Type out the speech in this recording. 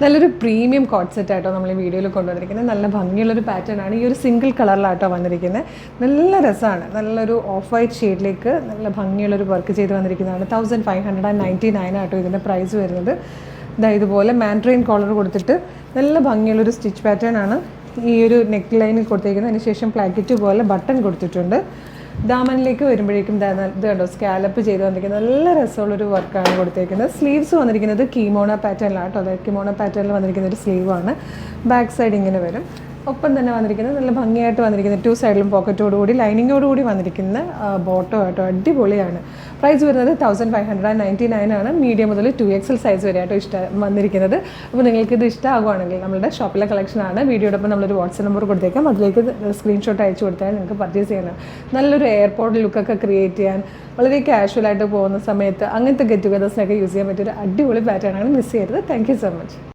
നല്ലൊരു premium coat set ആയിട്ടോ നമ്മൾ ഈ വീഡിയോയിൽ കൊണ്ടുവന്നിരിക്കുന്നത്. നല്ല ഭംഗിയുള്ളൊരു പാറ്റേൺ ആണ്. ഈ ഒരു സിംഗിൾ കളറിലാട്ടോ വന്നിരിക്കുന്നത്. നല്ല രസമാണ്. നല്ലൊരു ഓഫ് വൈറ്റ് ഷെയ്ഡിലേക്ക് നല്ല ഭംഗിയുള്ളൊരു വർക്ക് ചെയ്ത് വന്നിരിക്കുന്നതാണ്. 1599 ആട്ടോ ഇതിൻ്റെ പ്രൈസ് വരുന്നത്. ഇതുപോലെ മാൻഡ്രെയിൻ കോളർ കൊടുത്തിട്ട് നല്ല ഭംഗിയുള്ളൊരു സ്റ്റിച്ച് പാറ്റേൺ ആണ് ഈ ഒരു നെക്ക് ലൈനിൽ കൊടുത്തേക്കുന്നത്. അതിനുശേഷം പ്ലാക്കറ്റ് പോലെ ബട്ടൺ കൊടുത്തിട്ടുണ്ട്. ദാമനിലേക്ക് വരുമ്പോഴേക്കും ഇത് കണ്ടോ സ്കാലപ്പ് ചെയ്ത് വന്നിരിക്കുന്നത്. നല്ല രസമുള്ളൊരു വർക്കാണ് കൊടുത്തേക്കുന്നത്. സ്ലീവ്സ് വന്നിരിക്കുന്നത് കീമോണ പാറ്റേണിലാണ് കേട്ടോ. അതായത് കീമോണ പാറ്റേണിൽ വന്നിരിക്കുന്ന ഒരു സ്ലീവാണ്. ബാക്ക് സൈഡ് ഇങ്ങനെ വരും. ഒപ്പം തന്നെ വന്നിരിക്കുന്നത് നല്ല ഭംഗിയായിട്ട് വന്നിരിക്കുന്നത് 2 സൈഡിലും പോക്കറ്റോടുകൂടി ലൈനിങ്ങോടുകൂടി വന്നിരിക്കുന്ന ബോട്ടോ ആട്ടോ. അടിപൊളിയാണ്. പ്രൈസ് വരുന്നത് 1599 ആണ്. മീഡിയം മുതൽ 2XL സൈസ് വരെ ആട്ടോ വന്നിരിക്കുന്നത്. അപ്പോൾ നിങ്ങൾക്കിത് ഇഷ്ടമാകുവാണെങ്കിൽ നമ്മളുടെ ഷോപ്പിലെ കളക്ഷനാണ്. വീഡിയോടൊപ്പം നമ്മളൊരു വാട്സപ്പ് നമ്പർ കൊടുത്തേക്കാം. അതിലേക്ക് സ്ക്രീൻഷോട്ട് അയച്ചു കൊടുത്താൽ നിങ്ങൾക്ക് പർച്ചേസ് ചെയ്യാനാണ്. നല്ലൊരു എയർപോർട്ട് ലുക്കൊക്കെ ക്രിയേറ്റ് ചെയ്യാൻ വളരെ കാഷ്വലായിട്ട് പോകുന്ന സമയത്ത് അങ്ങനത്തെ ഗെറ്റ് ടുഗദേഴ്സിനൊക്കെ യൂസ് ചെയ്യാൻ പറ്റിയൊരു അടിപൊളി പാറ്റേൺ ആണ്. മിസ് ചെയ്യരുത്. Thank you so much.